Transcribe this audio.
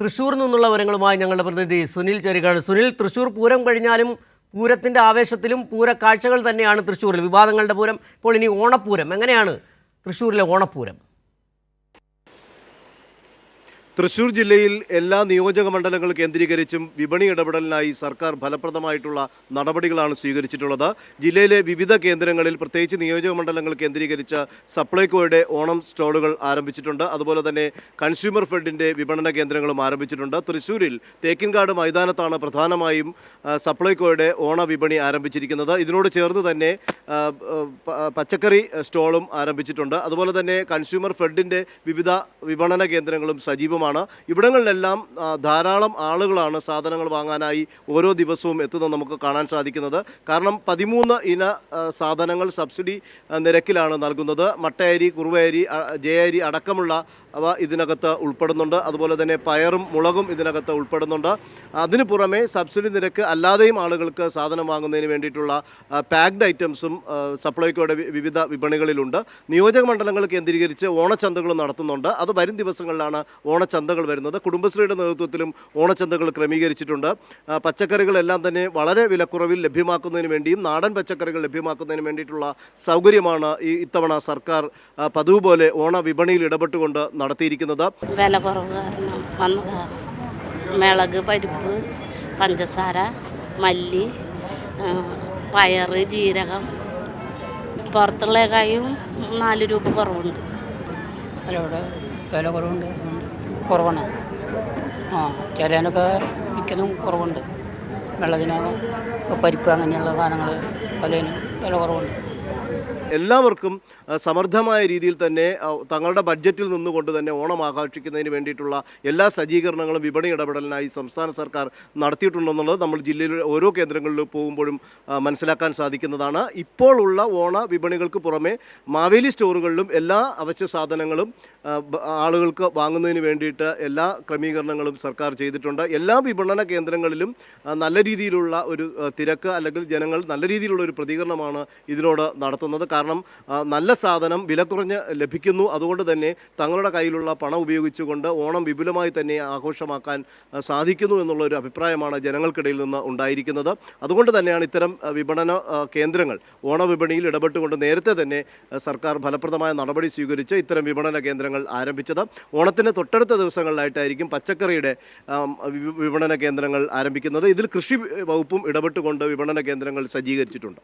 തൃശ്ശൂരിൽ നിന്നുള്ള വിവരങ്ങളുമായി ഞങ്ങളുടെ പ്രതിനിധി സുനിൽ ചേരുകയാണ്. സുനിൽ, തൃശ്ശൂർ പൂരം കഴിഞ്ഞാലും പൂരത്തിൻ്റെ ആവേശത്തിലും പൂരക്കാഴ്ചകൾ തന്നെയാണ് തൃശ്ശൂരിൽ. വിവാദങ്ങളുടെ പൂരം, ഇപ്പോൾ ഇനി ഓണപ്പൂരം. എങ്ങനെയാണ് തൃശ്ശൂരിലെ ഓണപ്പൂരം? തൃശൂർ ജില്ലയിൽ എല്ലാ നിയോജക മണ്ഡലങ്ങൾ കേന്ദ്രീകരിച്ചും വിപണി ഇടപെടലിനായി സർക്കാർ ഫലപ്രദമായിട്ടുള്ള നടപടികളാണ് സ്വീകരിച്ചിട്ടുള്ളത്. ജില്ലയിലെ വിവിധ കേന്ദ്രങ്ങളിൽ, പ്രത്യേകിച്ച് നിയോജക മണ്ഡലങ്ങൾ കേന്ദ്രീകരിച്ച് സപ്ലൈകോയുടെ ഓണം സ്റ്റോളുകൾ ആരംഭിച്ചിട്ടുണ്ട്. അതുപോലെ തന്നെ കൺസ്യൂമർ ഫെഡിൻ്റെ വിപണന കേന്ദ്രങ്ങളും ആരംഭിച്ചിട്ടുണ്ട്. തൃശ്ശൂരിൽ തേക്കിൻകാട് മൈതാനത്താണ് പ്രധാനമായും സപ്ലൈകോയുടെ ഓണ വിപണി ആരംഭിച്ചിരിക്കുന്നത്. ഇതിനോട് ചേർന്ന് തന്നെ പച്ചക്കറി സ്റ്റോളും ആരംഭിച്ചിട്ടുണ്ട്. അതുപോലെ തന്നെ കൺസ്യൂമർ ഫെഡിൻ്റെ വിവിധ വിപണന കേന്ദ്രങ്ങളും സജീവമാണ്. ഇവിടങ്ങളിലെല്ലാം ധാരാളം ആളുകളാണ് സാധനങ്ങൾ വാങ്ങാനായി ഓരോ ദിവസവും എത്തുന്നത് നമുക്ക് കാണാൻ സാധിക്കുന്നത്. കാരണം 13 ഇന സാധനങ്ങൾ സബ്സിഡി നിരക്കിലാണ് നൽകുന്നത്. മട്ടയരി, കുറുവയരി, ജയരി അടക്കമുള്ള അവ ഇതിനകത്ത് ഉൾപ്പെടുന്നുണ്ട്. അതുപോലെ തന്നെ പയറും മുളകും ഇതിനകത്ത് ഉൾപ്പെടുന്നുണ്ട്. അതിനു പുറമെ സബ്സിഡി നിരക്ക് അല്ലാതെയും ആളുകൾക്ക് സാധനം വാങ്ങുന്നതിന് വേണ്ടിയിട്ടുള്ള പാക്ഡ് ഐറ്റംസും സപ്ലൈകോയുടെ വിവിധ വിപണികളിലുണ്ട്. നിയോജക മണ്ഡലങ്ങൾ കേന്ദ്രീകരിച്ച് ഓണച്ചന്തകളും നടത്തുന്നുണ്ട്. അത് വരും ദിവസങ്ങളിലാണ് ഓണച്ചന്തകൾ വരുന്നത്. കുടുംബശ്രീയുടെ നേതൃത്വത്തിലും ഓണച്ചന്തകൾ ക്രമീകരിച്ചിട്ടുണ്ട്. പച്ചക്കറികളെല്ലാം തന്നെ വളരെ വിലക്കുറവിൽ ലഭ്യമാക്കുന്നതിന് വേണ്ടിയും നാടൻ പച്ചക്കറികൾ ലഭ്യമാക്കുന്നതിന് വേണ്ടിയിട്ടുള്ള സൗകര്യമാണ് ഇത്തവണ സർക്കാർ പതിവ് പോലെ ഓണ വിപണിയിൽ ഇടപെട്ടുകൊണ്ട് നടത്തിയിരിക്കുന്നത്. വില കുറവ് കാരണം വന്നതാണ്. മിളക്, പരിപ്പ്, പഞ്ചസാര, മല്ലി, പയറ്, ജീരകം പുറത്തുള്ളേക്കായും 4 രൂപ കുറവുണ്ട്. അതിലൂടെ വില കുറവുണ്ട്, കുറവാണ്. ചിലതിനൊക്കെ വിൽക്കലും കുറവുണ്ട്. വെള്ളത്തിനാണ് പരിപ്പ് അങ്ങനെയുള്ള സാധനങ്ങൾ പലതിനും വില കുറവുണ്ട്. എല്ലാവർക്കും സമൃദ്ധമായ രീതിയിൽ തന്നെ തങ്ങളുടെ ബഡ്ജറ്റിൽ നിന്നുകൊണ്ട് തന്നെ ഓണം ആഘോഷിക്കുന്നതിന് വേണ്ടിയിട്ടുള്ള എല്ലാ സജ്ജീകരണങ്ങളും വിപണി ഇടപെടലിനായി സംസ്ഥാന സർക്കാർ നടത്തിയിട്ടുണ്ടെന്നുള്ളത് നമ്മൾ ജില്ലയിലെ ഓരോ കേന്ദ്രങ്ങളിലും പോകുമ്പോഴും മനസ്സിലാക്കാൻ സാധിക്കുന്നതാണ്. ഇപ്പോൾ ഉള്ള ഓണ വിപണികൾക്ക് പുറമെ മാവേലി സ്റ്റോറുകളിലും എല്ലാ അവശ്യ സാധനങ്ങളും ആളുകൾക്ക് വാങ്ങുന്നതിന് വേണ്ടിയിട്ട് എല്ലാ ക്രമീകരണങ്ങളും സർക്കാർ ചെയ്തിട്ടുണ്ട്. എല്ലാ വിപണന കേന്ദ്രങ്ങളിലും നല്ല രീതിയിലുള്ള ഒരു തിരക്ക്, അല്ലെങ്കിൽ ജനങ്ങൾ നല്ല രീതിയിലുള്ള ഒരു പ്രതികരണമാണ് ഇതിനോട് നടത്തുന്നത്. കാരണം നല്ല സാധനം വില കുറഞ്ഞ് ലഭിക്കുന്നു. അതുകൊണ്ട് തന്നെ തങ്ങളുടെ കയ്യിലുള്ള പണം ഉപയോഗിച്ചുകൊണ്ട് ഓണം വിപുലമായി തന്നെ ആഘോഷമാക്കാൻ സാധിക്കുന്നു എന്നുള്ള ഒരു അഭിപ്രായമാണ് ജനങ്ങൾക്കിടയിൽ നിന്ന് ഉണ്ടായിരിക്കുന്നത്. അതുകൊണ്ട് തന്നെയാണ് ഇത്തരം വിപണന കേന്ദ്രങ്ങൾ ഓണവിപണിയിൽ ഇടപെട്ടുകൊണ്ട് നേരത്തെ തന്നെ സർക്കാർ ഫലപ്രദമായ നടപടി സ്വീകരിച്ച് ഇത്തരം വിപണന കേന്ദ്രങ്ങൾ ആരംഭിച്ചത്. ഓണത്തിന് തൊട്ടടുത്ത ദിവസങ്ങളിലായിട്ടായിരിക്കും പച്ചക്കറിയുടെ വിപണന കേന്ദ്രങ്ങൾ ആരംഭിക്കുന്നത്. ഇതിൽ കൃഷി വകുപ്പും ഇടപെട്ടുകൊണ്ട് വിപണന കേന്ദ്രങ്ങൾ സജ്ജീകരിച്ചിട്ടുണ്ട്.